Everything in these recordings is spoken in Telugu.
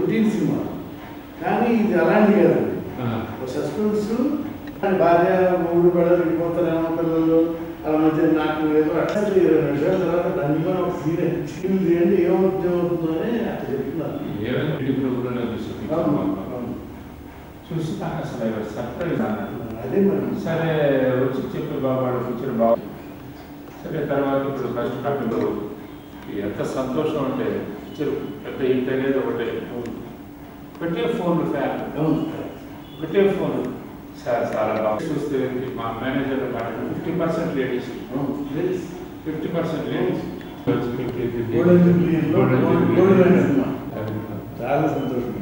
రొటీన్ సినిమా, కానీ ఇది అలాంటి కదండి. సస్పెన్స్, భార్య మూడు పిల్లలు వెళ్ళిపోతారేమో, పిల్లలు అలా మధ్య నాకు ఏదో అట్లా 20 నిమిషాల తర్వాత దానిపైన ఒక సీన్ చేయండి, ఏమవుతుందని అట్లా చెప్తున్నారు. చూసి అసలు సర్ప్రైజ్ అన్నారు. అదే మరి సరే వచ్చి చెప్పి బాబాడు కూర్చొని బాబు సరే. తర్వాత ఇప్పుడు ఫస్ట్ కాపీలో ఎంత సంతోషం అంటే పిక్చర్ పెద్ద హిట్ అనేది ఒకటే ఫోన్లు ఫ్యాన్, ఒకటే ఫోన్ సార్ చాలా బాగా చూస్తే మా మేనేజర్ మాట 50% లేడీస్, 50% లేడీస్. చాలా సంతోషం.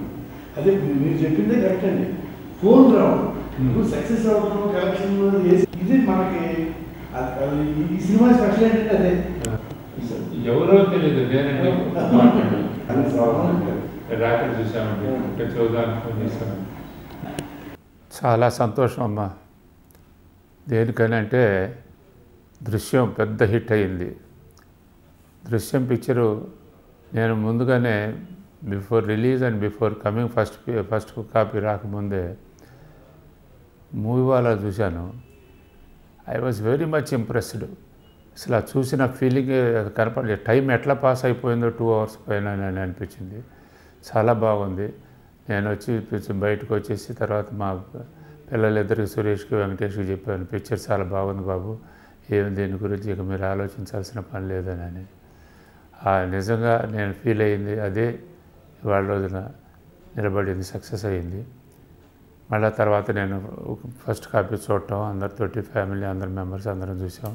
అదే మీరు చెప్పిందే కరెక్ట్ అండి. ఫోన్ రావడం, ఇప్పుడు సక్సెస్ అవ్వడం, కలెక్షన్ ఇది మనకి ఈ సినిమా స్పెషల్ ఏంటంటే అదే. ఎవరో తెలియదు నేనండి రాత్రి చూసామండి, చూద్దాం ఫోన్ చేశామండి. చాలా సంతోషం అమ్మా. దేనికనంటే దృశ్యం పెద్ద హిట్ అయింది. దృశ్యం పిక్చరు నేను ముందుగానే before release and before coming first copy రాకముందే మూవీ వాళ్ళ చూశాను. I was very much impressed. అసలు ఆ చూసిన ఫీలింగ్ కనపడలేదు. టైం ఎట్లా పాస్ అయిపోయిందో 2 hours పైన అని అనిపించింది. చాలా బాగుంది. నేను వచ్చి బయటకు వచ్చేసి తర్వాత మా పిల్లలిద్దరికి సురేష్కి వెంకటేష్కి చెప్పాను, పిక్చర్ చాలా బాగుంది బాబు, ఏమి దీని గురించి ఇక మీరు ఆలోచించాల్సిన పని లేదని. నిజంగా నేను ఫీల్ అయ్యింది అదే ఇవాళ రోజున నిలబడింది, సక్సెస్ అయ్యింది. మళ్ళీ తర్వాత నేను ఫస్ట్ కాపీ చూడటం, అందరితోటి ఫ్యామిలీ అందరి మెంబర్స్ అందరం చూసాం.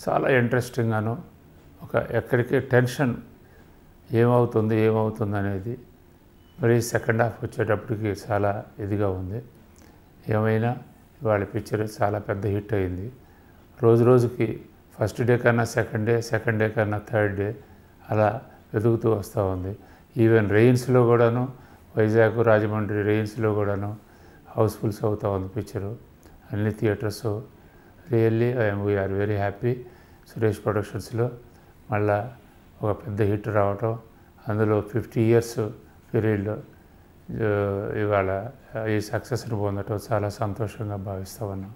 చాలా ఇంట్రెస్టింగ్గాను, ఒక ఎక్కడికి టెన్షన్ ఏమవుతుంది అనేది మరి సెకండ్ హాఫ్ వచ్చేటప్పటికి చాలా ఇదిగా ఉంది. ఏమైనా ఇవాళ పిక్చర్ చాలా పెద్ద హిట్ అయింది. రోజు రోజుకి ఫస్ట్ డే కన్నా సెకండ్ డే కన్నా థర్డ్ డే అలా ఎదుగుతూ వస్తూ ఉంది. ఈవెన్ రెయిన్స్లో కూడాను, వైజాగ్ రాజమండ్రి రెయిన్స్లో కూడాను హౌస్ఫుల్స్ అవుతూ ఉంది పిక్చరు, అన్ని theatres. Really we're very happy. Suresh ప్రొడక్షన్స్లో మళ్ళా ఒక పెద్ద హిట్ రావటం, అందులో 50 years పీరియడ్లో ఇవాళ ఈ సక్సెస్ని పొందటం చాలా సంతోషంగా భావిస్తూ ఉన్నాం.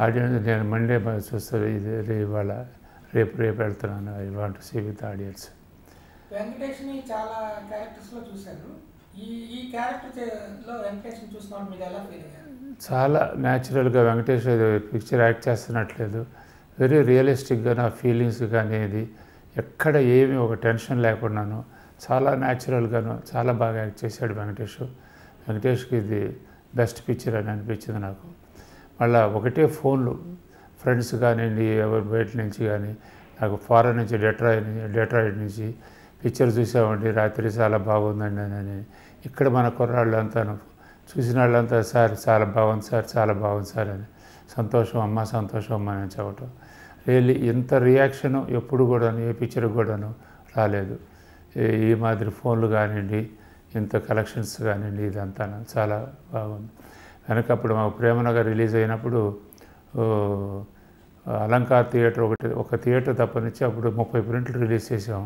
ఆడియన్స్ నేను మండే చూస్తాను, ఇది ఇవాళ రేపు వెళ్తున్నాను. I want to see with audience. వెంకటేష్ని చాలా క్యారెక్టర్స్లో చూశారు. ఈ క్యారెక్టర్లో వెంకటేష్ని చూసినప్పుడు మీరు ఎలా ఫీల్ అయ్యారు? చాలా న్యాచురల్గా వెంకటేష్ పిక్చర్ యాక్ట్ చేస్తున్నట్లేదు, వెరీ రియలిస్టిక్గా నా ఫీలింగ్స్ కానీ ఇది ఎక్కడ ఏమి ఒక టెన్షన్ లేకుండాను చాలా న్యాచురల్గాను చాలా బాగా యాక్ట్ చేశాడు వెంకటేష్కి ఇది బెస్ట్ పిక్చర్ అని అనిపించింది నాకు. మళ్ళీ ఒకటే ఫోన్లు ఫ్రెండ్స్ కానివ్వండి, ఎవరు బయట నుంచి కానీ, నాకు ఫారెన్ నుంచి డెట్రాయిడ్ నుంచి పిక్చర్ చూసామండి రాత్రి చాలా బాగుందండి అని. ఇక్కడ మన కుర్రాళ్ళంతాను చూసిన వాళ్ళంతా సార్ చాలా బాగుంది సార్ అని సంతోషం అమ్మ అని చెప్పటం. రియల్లీ ఇంత రియాక్షను ఎప్పుడు కూడాను ఏ పిక్చర్ కూడాను రాలేదు. ఈ మాదిరి ఫోన్లు కానివ్వండి, ఇంత కలెక్షన్స్ కానివ్వండి, ఇదంతా చాలా బాగుంది. వెనకప్పుడు మాకు ప్రేమనగర్ రిలీజ్ అయినప్పుడు అలంకార్ థియేటర్ ఒక థియేటర్ తప్పనిచ్చి అప్పుడు 30 ప్రింట్లు రిలీజ్ చేసాం.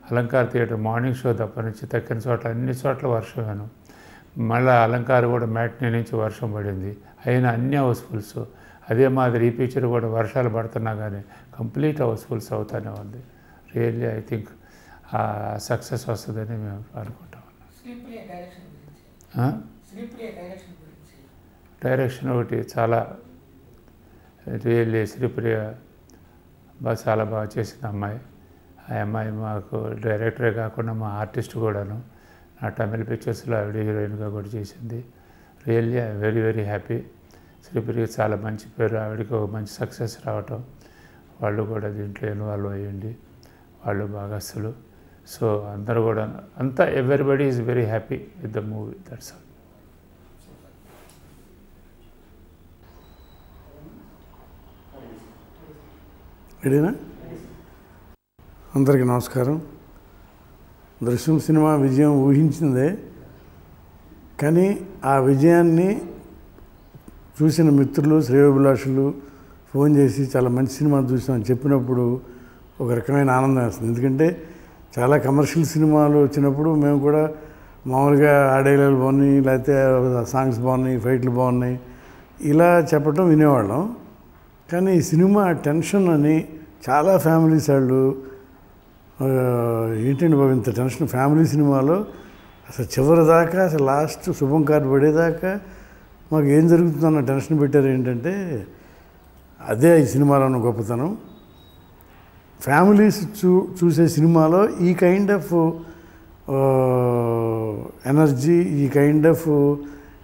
అలంకార్ థియేటర్ మార్నింగ్ షో తప్పనిచ్చి తక్కిన చోట్ల అన్ని చోట్ల వర్షమేను. మళ్ళీ అలంకార్ కూడా మ్యాట్నీ నుంచి వర్షం పడింది, అయినా అన్ని హౌస్ఫుల్స్. అదే మాదిరి ఈ పిక్చర్ కూడా వర్షాలు పడుతున్నా కానీ కంప్లీట్ హౌస్ఫుల్స్ అవుతూనే ఉంది. రియల్లీ ఐ థింక్ సక్సెస్ వస్తుందని మేము అనుకుంటాం. డైరెక్షన్ ఒకటి చాలా రియల్లీ శ్రీప్రియ చాలా బాగా చేసింది అమ్మాయి. ఆ అమ్మాయి మాకు డైరెక్టరే కాకుండా మా ఆర్టిస్ట్ కూడాను. నా తమిళ పిక్చర్స్లో ఆవిడ హీరోయిన్గా కూడా చేసింది. Really I very very happy. Sripriya చాలా మంచి పేరు, ఆవిడకి ఒక మంచి సక్సెస్ రావటం, వాళ్ళు కూడా దీంట్లో ఇన్వాల్వ్ అయ్యండి, వాళ్ళు భాగస్తులు. సో అందరూ కూడా అంతా everybody is very happy with the movie. That's all. రెడీనా? అందరికీ నమస్కారం. దృశ్యం సినిమా విజయం ఊహించిందే, కానీ ఆ విజయాన్ని చూసిన మిత్రులు శ్రేయోభిలాషులు ఫోన్ చేసి చాలా మంచి సినిమా చూసామని చెప్పినప్పుడు ఒక రకమైన ఆనందం వేస్తుంది. ఎందుకంటే చాలా కమర్షియల్ సినిమాలు వచ్చినప్పుడు మేము కూడా మామూలుగా ఆ డైలాగులు బాగున్నాయి, లేకపోతే సాంగ్స్ బాగున్నాయి, ఫైట్లు బాగున్నాయి ఇలా చెప్పటం వినేవాళ్ళం. కానీ ఈ సినిమా టెన్షన్ అని చాలా ఫ్యామిలీస్ వాళ్ళు ఏంటండి బాబు ఇంత టెన్షన్ ఫ్యామిలీ సినిమాలో అసలు చివరి దాకా అసలు లాస్ట్ శుభం కార్డు పడేదాకా మాకు ఏం జరుగుతుందన్న టెన్షన్ పెట్టారు. ఏంటంటే అదే ఈ సినిమాలో ఉన్న గొప్పతనం. ఫ్యామిలీస్ చూసే సినిమాలో ఈ కైండ్ ఆఫ్ ఎనర్జీ, ఈ కైండ్ ఆఫ్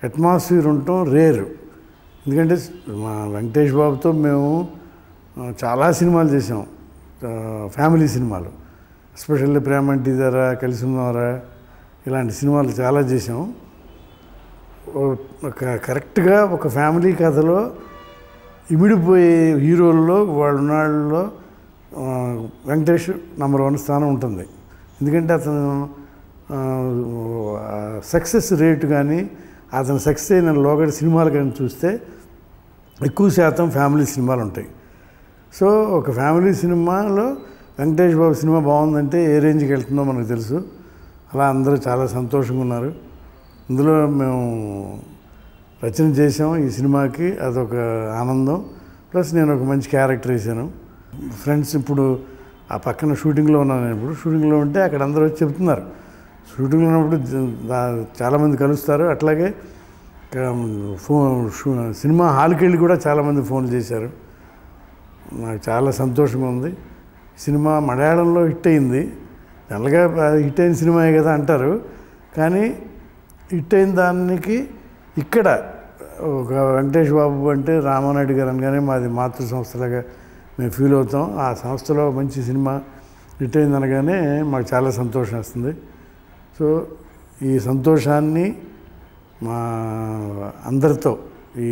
అట్మాస్ఫియర్ ఉండటం రేరు. ఎందుకంటే మా వెంకటేష్ బాబుతో మేము చాలా సినిమాలు చేసాం, ఫ్యామిలీ సినిమాలు, ఎస్పెషల్లీ ప్రేమంటి ధర, కలిసి ఉన్నవారా ఇలాంటి సినిమాలు చాలా చేసాం. కరెక్ట్గా ఒక ఫ్యామిలీ కథలో ఇమిడిపోయే హీరోల్లో వాళ్ళలో వెంకటేష్ నెంబర్ 1 స్థానం ఉంటుంది. ఎందుకంటే అతను సక్సెస్ రేటు కానీ అతను సక్సెస్ అయిన లోగడ సినిమాలు కానీ చూస్తే ఎక్కువ శాతం ఫ్యామిలీ సినిమాలు ఉంటాయి. సో ఒక ఫ్యామిలీ సినిమాలో వెంకటేష్ బాబు సినిమా బాగుందంటే ఏ రేంజ్కి వెళ్తుందో మనకు తెలుసు. అలా అందరూ చాలా సంతోషంగా ఉన్నారు. ఇందులో మేము రచన చేసాం ఈ సినిమాకి, అదొక ఆనందం. ప్లస్ నేను ఒక మంచి క్యారెక్టర్ వేసాను. ఫ్రెండ్స్ ఇప్పుడు ఆ పక్కన షూటింగ్లో ఉన్నాను. నేను ఇప్పుడు షూటింగ్లో ఉంటే అక్కడ అందరూ వచ్చి చెప్తున్నారు, షూటింగ్లో ఉన్నప్పుడు చాలామంది కలుస్తారు. అట్లాగే సినిమా హాల్కి వెళ్ళి కూడా చాలామంది ఫోన్లు చేశారు. నాకు చాలా సంతోషంగా ఉంది. సినిమా మలయాళంలో హిట్ అయింది. జనరల్గా హిట్ అయిన సినిమాయే కదా అంటారు, కానీ హిట్ అయిన దానికి ఇక్కడ ఒక వెంకటేష్ బాబు అంటే రామానాయుడు గారు అనగానే మాది మాతృ సంస్థలాగా మేము ఫీల్ అవుతాం. ఆ సంస్థలో మంచి సినిమా హిట్ అయింది అనగానే మాకు చాలా సంతోషం వస్తుంది. సో ఈ సంతోషాన్ని మా అందరితో, ఈ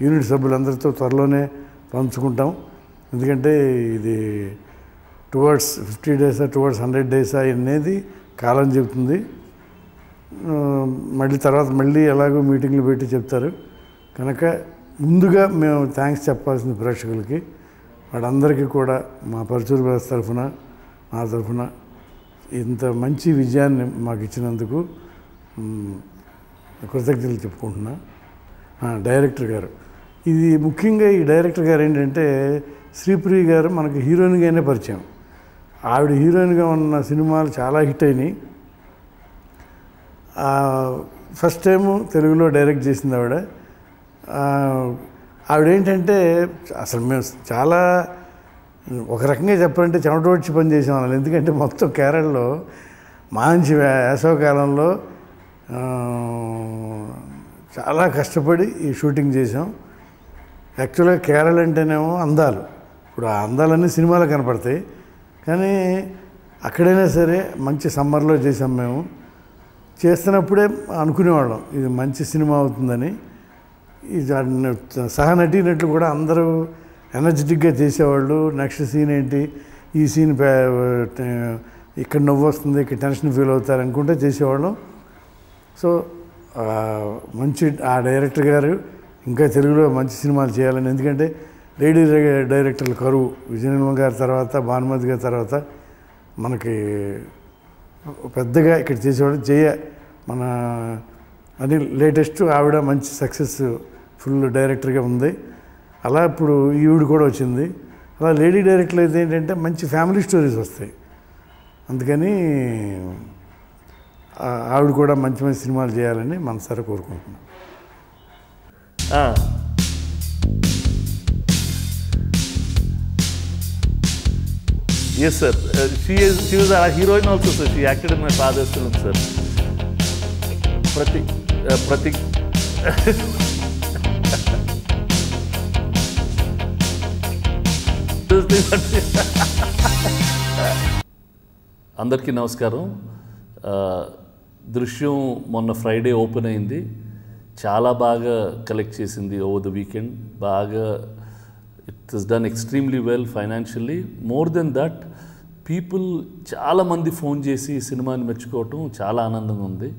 యూనిట్ సభ్యులందరితో త్వరలోనే పంచుకుంటాం. ఎందుకంటే ఇది టువర్డ్స్ 50 days టువర్డ్స్ 100 days అనేది కాలం చెబుతుంది. మళ్ళీ ఎలాగో మీటింగ్లు పెట్టి చెప్తారు కనుక ముందుగా మేము థ్యాంక్స్ చెప్పాల్సింది ప్రేక్షకులకి. వాళ్ళందరికీ కూడా మా పరచూరు బ్రదర్స్ తరఫున, నా తరఫున ఇంత మంచి విజయాన్ని మాకు ఇచ్చినందుకు కృతజ్ఞతలు చెప్పుకుంటున్నా. డైరెక్టర్ గారు, ఇది ముఖ్యంగా ఈ డైరెక్టర్ గారు ఏంటంటే శ్రీప్రియ గారు మనకి హీరోయిన్గానే పరిచయం. ఆవిడ హీరోయిన్గా ఉన్న సినిమాలు చాలా హిట్ అయినాయి. ఫస్ట్ టైము తెలుగులో డైరెక్ట్ చేసింది ఆవిడ. ఆవిడేంటంటే అసలు మేము చాలా ఒక రకంగా చెప్పాలంటే చెమటోడ్చి పని చేసేవాళ్ళం. ఎందుకంటే మొత్తం కేరళలో మంచి వేసవకాలంలో చాలా కష్టపడి ఈ షూటింగ్ చేసాం. యాక్చువల్గా కేరళ అంటేనేమో అందాలు, ఇప్పుడు ఆ అందాలన్నీ సినిమాలో కనపడతాయి, కానీ అక్కడైనా సరే మంచి సమ్మర్లో చేసాం. మేము చేస్తున్నప్పుడే అనుకునేవాళ్ళం ఇది మంచి సినిమా అవుతుందని. ఇది సహనటీనట్లు కూడా అందరూ ఎనర్జెటిక్గా చేసేవాళ్ళు. నెక్స్ట్ సీన్ ఏంటి, ఈ సీన్ ఇక్కడ నవ్వు వస్తుంది, ఇక్కడ టెన్షన్ ఫీల్ అవుతారు అనుకుంటే చేసేవాళ్ళం. సో మంచి ఆ డైరెక్టర్ గారు ఇంకా తెలుగులో మంచి సినిమాలు చేయాలని, ఎందుకంటే లేడీ డైరెక్టర్లు కరువు. విజయనిర్మల గారి తర్వాత, భానుమతి గారి తర్వాత మనకి పెద్దగా ఇక్కడ చేసేవాడు మన అని లేటెస్ట్ ఆవిడ మంచి సక్సెస్ ఫుల్ డైరెక్టర్గా ఉంది. అలా ఇప్పుడు ఈవిడ కూడా వచ్చింది. అలా లేడీ డైరెక్టర్లు అయితే ఏంటంటే మంచి ఫ్యామిలీ స్టోరీస్ వస్తాయి. అందుకని ఆవిడ కూడా మంచి మంచి సినిమాలు చేయాలని మనసారా కోరుకుంటున్నాను. Yes, sir. She was a heroine also, sir. She acted in my father's film, sir. Pratik. అందరికీ నమస్కారం. దృశ్యం మొన్న ఫ్రైడే ఓపెన్ అయింది. చాలా బాగా కలెక్ట్ చేసింది ఓవర్ ద వీకెండ్. బాగా it is done extremely well financially. More than that people చాలామంది ఫోన్ చేసి ఈ సినిమాని మెచ్చుకోవటం చాలా ఆనందంగా ఉంది.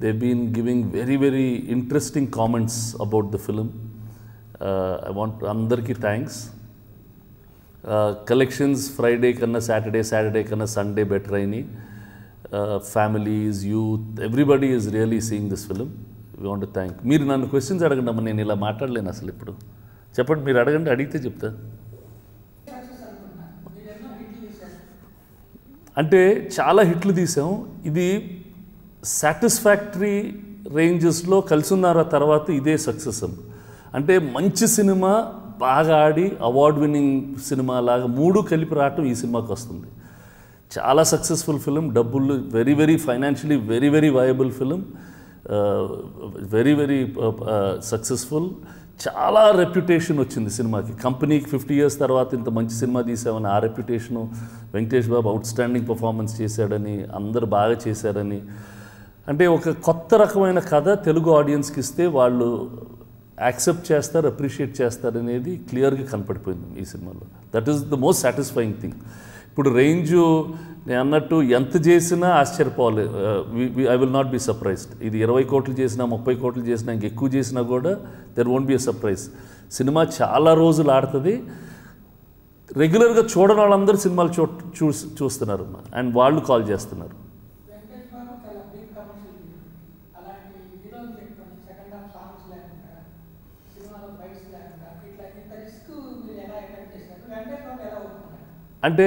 They been giving very very interesting comments about the film. I want అందరికీ థ్యాంక్స్. కలెక్షన్స్ ఫ్రైడే కన్నా సాటర్డే కన్నా సండే బెటర్ అయినాయి. Families, youth, everybody is really seeing this film. We want to thank. మీరు నన్ను క్వశ్చన్స్ అడగండి అమ్మ, నేను ఇలా మాట్లాడలేను అసలు ఇప్పుడు. చెప్పండి, మీరు అడగండి, అడిగితే చెప్తా. అంటే చాలా హిట్లు తీసాం. ఇది సాటిస్ఫాక్టరీ రేంజెస్లో కలిసిన్నారా తర్వాత ఇదే సక్సెస్. అంటే మంచి సినిమా బాగా ఆడి అవార్డ్ విన్నింగ్ సినిమా లాగా మూడు కలిపి రావటం ఈ సినిమాకి వస్తుంది. చాలా సక్సెస్ఫుల్ ఫిలిం, డబ్బులు very financially very viable film, very successful. చాలా రెప్యుటేషన్ వచ్చింది సినిమాకి. కంపెనీకి 50 years తర్వాత ఇంత మంచి సినిమా తీసామని ఆ రెప్యుటేషను. వెంకటేష్ బాబు అవుట్స్టాండింగ్ పర్ఫార్మెన్స్ చేశాడని, అందరు బాగా చేశారని. అంటే ఒక కొత్త రకమైన కథ తెలుగు ఆడియన్స్కి ఇస్తే వాళ్ళు యాక్సెప్ట్ చేస్తారు, అప్రిషియేట్ చేస్తారు అనేది క్లియర్గా కనపడిపోయింది ఈ సినిమాలో. That is the most satisfying thing. ఇప్పుడు రేంజు నేను అన్నట్టు ఎంత చేసినా ఆశ్చర్యపోవాలి. I will not be surprised. ఇది 20 కోట్లు చేసినా 30 కోట్లు చేసినా ఇంకెక్కువ చేసినా కూడా there won't be a surprise. Cinema చాలా రోజులు ఆడుతుంది. రెగ్యులర్గా చూడని వాళ్ళందరూ సినిమాలు చూస్తున్నారు అండ్ వాళ్ళు కాల్ చేస్తున్నారు. అంటే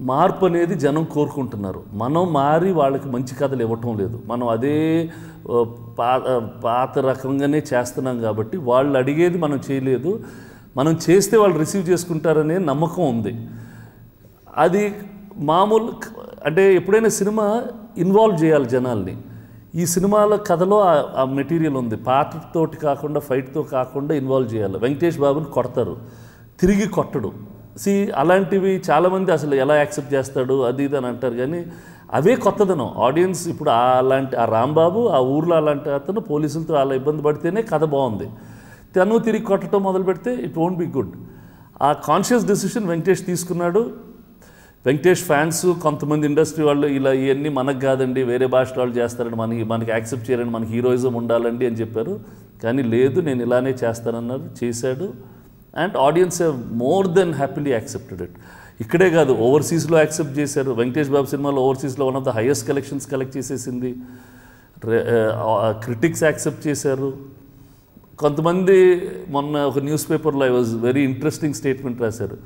మార్పు అనేది జనం కోరుకుంటున్నారు. మనం మారి వాళ్ళకి మంచి కథలు ఇవ్వటం లేదు. మనం అదే పాత రకంగానే చేస్తున్నాం కాబట్టి వాళ్ళు అడిగేది మనం చేయలేదు. మనం చేస్తే వాళ్ళు రిసీవ్ చేసుకుంటారనే నమ్మకం ఉంది. అది మామూలు. అంటే ఎప్పుడైనా సినిమా ఇన్వాల్వ్ చేయాలి జనాల్ని. ఈ సినిమాల కథలో ఆ మెటీరియల్ ఉంది. పాటతోటి కాకుండా, ఫైట్తో కాకుండా ఇన్వాల్వ్ చేయాలి. వెంకటేష్ బాబుని కొడతారు, తిరిగి కొట్టడు. అలాంటివి చాలామంది అసలు ఎలా యాక్సెప్ట్ చేస్తాడు అది ఇది అని అంటారు. కానీ అవే కొత్తదనం. ఆడియన్స్ ఇప్పుడు ఆ రాంబాబు ఆ ఊర్లో అలాంటి అతను పోలీసులతో అలా ఇబ్బంది పడితేనే కథ బాగుంది. తను తిరిగి కొట్టడం మొదలు పెడితే ఇట్ వోంట్ బి గుడ్. ఆ కాన్షియస్ డెసిషన్ వెంకటేష్ తీసుకున్నాడు. వెంకటేష్ ఫ్యాన్స్ కొంతమంది ఇండస్ట్రీ వాళ్ళు ఇలా ఇవన్నీ మనకు కాదండి, వేరే భాష వాళ్ళు చేస్తారని, మనకి యాక్సెప్ట్ చేయాలని, మనకి హీరోయిజం ఉండాలండి అని చెప్పారు. కానీ లేదు, నేను ఇలానే చేస్తానన్నారు, చేశాడు. And audience have more than happily accepted it. ఇక్కడే కాదు, ఓవర్సీస్లో యాక్సెప్ట్ చేశారు. వెంకటేష్ బాబు సినిమాలో ఓవర్సీస్లో one of the highest collections collect చేసేసింది. క్రిటిక్స్ యాక్సెప్ట్ చేశారు. కొంతమంది మొన్న ఒక న్యూస్ పేపర్లో I was very interesting statement రాశారు.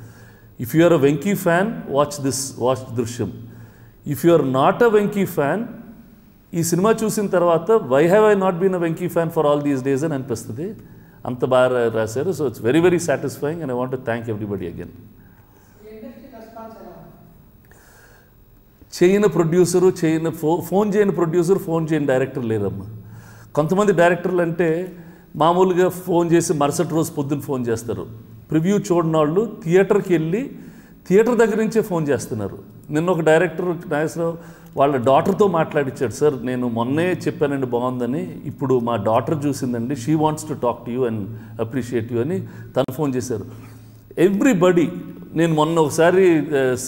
If you are a Venky fan watch Drishyam. If you are not a Venky fan, ఈ సినిమా చూసిన తర్వాత why have I not been a Venky fan for all these days అని అనిపిస్తుంది. అంత బాగా రాశారు. So it's very satisfying and I want to thank everybody again. చేయని ప్రొడ్యూసరు, ఫోన్ చేయని ప్రొడ్యూసర్, ఫోన్ చేయని డైరెక్టర్ లేరమ్మా. కొంతమంది డైరెక్టర్లు అంటే మామూలుగా ఫోన్ చేసి మరుసటి రోజు పొద్దున్న ఫోన్ చేస్తారు. ప్రివ్యూ చూడని వాళ్ళు థియేటర్కి వెళ్ళి థియేటర్ దగ్గర నుంచే ఫోన్ చేస్తున్నారు. నిన్న ఒక డైరెక్టర్ నాగేశ్వరరావు వాళ్ళ డాటర్తో మాట్లాడిచ్చాడు. సార్ నేను మొన్నే చెప్పానండి బాగుందని, ఇప్పుడు మా డాటర్ చూసిందండి, she wants to talk to you and appreciate you అని తను ఫోన్ చేశారు. ఎవ్రీబడి. నేను మొన్న ఒకసారి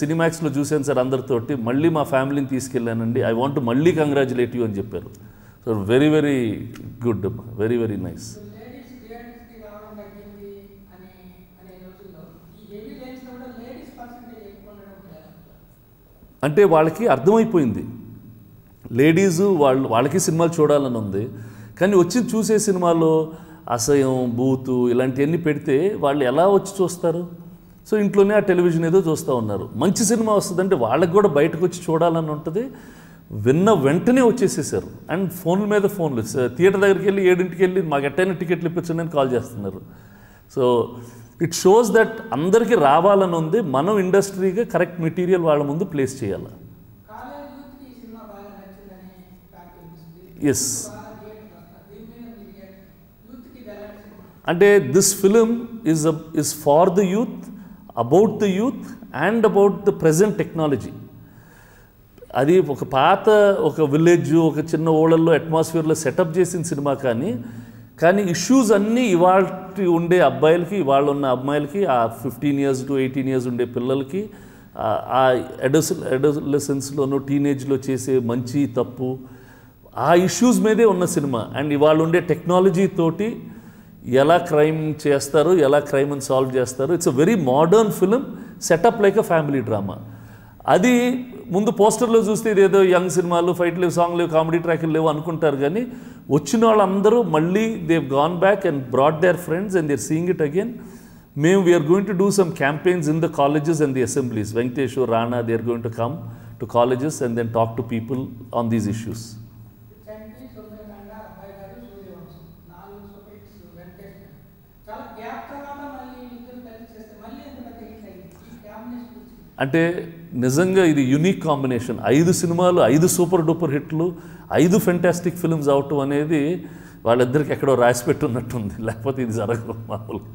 సినిమాక్స్లో చూశాను సార్ అందరితోటి, మళ్ళీ మా ఫ్యామిలీని తీసుకెళ్ళానండి, ఐ వాంట్ మళ్ళీ కంగ్రాచులేట్ యూ అని చెప్పారు. So very good, very nice. అంటే వాళ్ళకి అర్థమైపోయింది. లేడీసు వాళ్ళకి సినిమాలు చూడాలని ఉంది. కానీ వచ్చి చూసే సినిమాలో అసహ్యం, బూతు ఇలాంటివన్నీ పెడితే వాళ్ళు ఎలా వచ్చి చూస్తారు? సో ఇంట్లోనే ఆ టెలివిజన్ ఏదో చూస్తూ ఉన్నారు. మంచి సినిమా వస్తుందంటే వాళ్ళకి కూడా బయటకు వచ్చి చూడాలని ఉంటుంది. విన్న వెంటనే వచ్చేసేసారు. అండ్ ఫోన్ల మీద ఫోన్లు, థియేటర్ దగ్గరికి వెళ్ళి 7ంటికి వెళ్ళి మాకు ఎట్టైనా టికెట్లు ఇప్పించండి అని కాల్ చేస్తున్నారు. సో ఇట్ షోస్ దట్ అందరికీ రావాలని ఉంది. మనం ఇండస్ట్రీగా కరెక్ట్ మెటీరియల్ వాళ్ళ ముందు ప్లేస్ చేయాలి. ఎస్, అంటే this film is for the youth, about the youth and about the present technology. అది ఒక పాత ఒక విలేజ్, ఒక చిన్న ఊళ్ళల్లో అట్మాస్ఫియర్లో సెటప్ చేసిన సినిమా. కానీ ఇష్యూస్ అన్నీ ఇవాళ ఉండే అబ్బాయిలకి, ఇవాళ ఉన్న అమ్మాయిలకి, ఆ 15 years to 18 years ఉండే పిల్లలకి, ఆ అడోలసెన్స్లోనూ టీనేజ్లో చేసే మంచి తప్పు, ఆ ఇష్యూస్ మీదే ఉన్న సినిమా. అండ్ ఇవాళ ఉండే టెక్నాలజీ తోటి ఎలా క్రైమ్ చేస్తారు, ఎలా క్రైమ్ని సాల్వ్ చేస్తారు. It's a very modern film setup like a family drama. అది ముందు పోస్టర్లో చూస్తే ఇదేదో యంగ్ సినిమాలు, ఫైట్ లేవు, సాంగ్ లేవు, కామెడీ ట్రాక్లు లేవు అనుకుంటారు. కానీ వచ్చిన వాళ్ళందరూ మళ్ళీ they've gone back and brought their friends and they're seeing it again. మేము we're going to do some campaigns in the colleges and the assemblies. Venkatesh, Rana, they are going to come to colleges and then talk to people on these issues. అంటే నిజంగా ఇది యూనిక్ కాంబినేషన్. 5 సినిమాలు, 5 సూపర్ డూపర్ హిట్లు, 5 ఫెంటాస్టిక్ ఫిల్మ్స్ అవటం అనేది వాళ్ళిద్దరికి ఎక్కడో రాసి పెట్టున్నట్టుంది. లేకపోతే ఇది జరగదు మామూలుగా.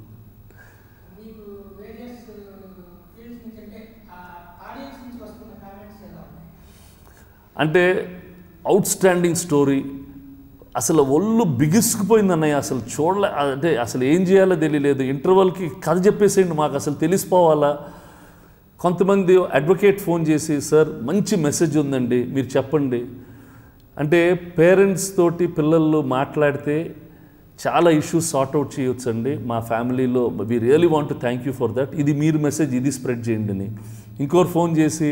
అంటే అవుట్ స్టాండింగ్ స్టోరీ, అసలు ఒళ్ళు బిగుసుకుపోయింది అన్నయ్య. అసలు చూడలే, అంటే అసలు ఏం చేయాలో తెలియలేదు. ఇంటర్వల్కి కథ చెప్పేసేయండి, మాకు అసలు తెలిసిపోవాలా. కొంతమంది అడ్వకేట్ ఫోన్ చేసి, సార్ మంచి మెసేజ్ ఉందండి, మీరు చెప్పండి అంటే. పేరెంట్స్ తోటి పిల్లలు మాట్లాడితే చాలా ఇష్యూస్ సార్ట్అవుట్ చేయొచ్చండి మా ఫ్యామిలీలో. We really want to thank you for that. ఇది మీరు మెసేజ్, ఇది స్ప్రెడ్ చేయండి అని. ఇంకోరు ఫోన్ చేసి,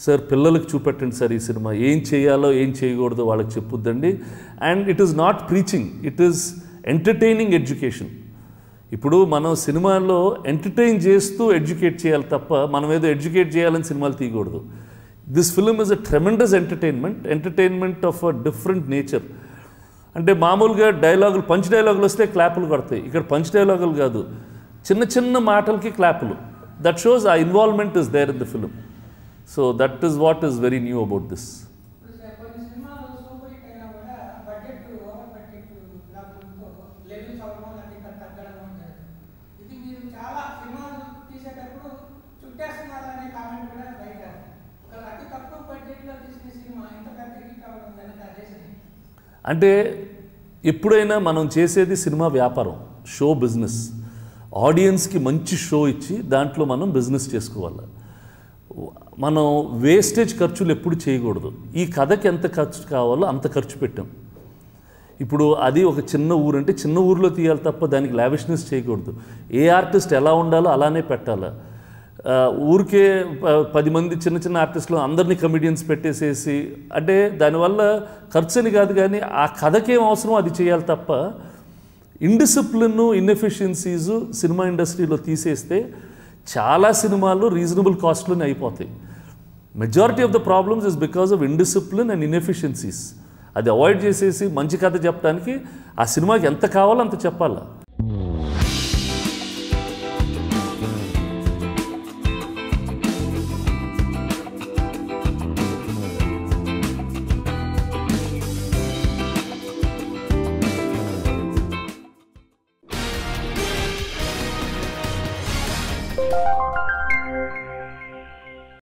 సార్ పిల్లలకు చూపెట్టండి సార్ ఈ సినిమా, ఏం చేయాలో ఏం చేయకూడదో వాళ్ళకి చెప్పుద్దండి. And it is not preaching, it is entertaining education. ఇప్పుడు మనం సినిమాల్లో ఎంటర్టైన్ చేస్తూ ఎడ్యుకేట్ చేయాలి తప్ప మనం ఏదో ఎడ్యుకేట్ చేయాలని సినిమాలు తీయకూడదు. This film is a tremendous entertainment of a different nature. అంటే మామూలుగా డైలాగులు, పంచ్ డైలాగులు వస్తే క్లాపులు కొడతాయి. ఇక్కడ పంచ్ డైలాగులు కాదు, చిన్న చిన్న మాటలకి క్లాపులు. దట్ షోస్ ఆ involvement is there in the film. So that is what is very new about this. అంటే ఎప్పుడైనా మనం చేసేది సినిమా వ్యాపారం, షో బిజినెస్. ఆడియన్స్కి మంచి షో ఇచ్చి దాంట్లో మనం బిజినెస్ చేసుకోవాలి. మనం వేస్టేజ్ ఖర్చులు ఎప్పుడు చేయకూడదు. ఈ కథకి ఎంత ఖర్చు కావాలో అంత ఖర్చు పెట్టాం. ఇప్పుడు అది ఒక చిన్న ఊరు అంటే చిన్న ఊరిలో తీయాలి తప్ప దానికి లావిష్నెస్ చేయకూడదు. ఏ ఆర్టిస్ట్ ఎలా ఉండాలో అలానే పెట్టాలి. ఊరికే 10 మంది చిన్న చిన్న ఆర్టిస్టులు అందరినీ కమెడియన్స్ పెట్టేసేసి, అంటే దానివల్ల ఖర్చు అని కాదు కానీ ఆ కథకేం అవసరం అది చేయాలి తప్ప ఇండిసిప్లిన్, ఇన్ఎఫిషియన్సీస్ సినిమా ఇండస్ట్రీలో తీసేస్తే చాలా సినిమాలు రీజనబుల్ కాస్ట్లోనే అయిపోతాయి. Majority of the problems is because of indiscipline and inefficiencies. అది అవాయిడ్ చేసేసి మంచి కథ చెప్పడానికి ఆ సినిమాకి ఎంత కావాలో అంత చెప్పాలి.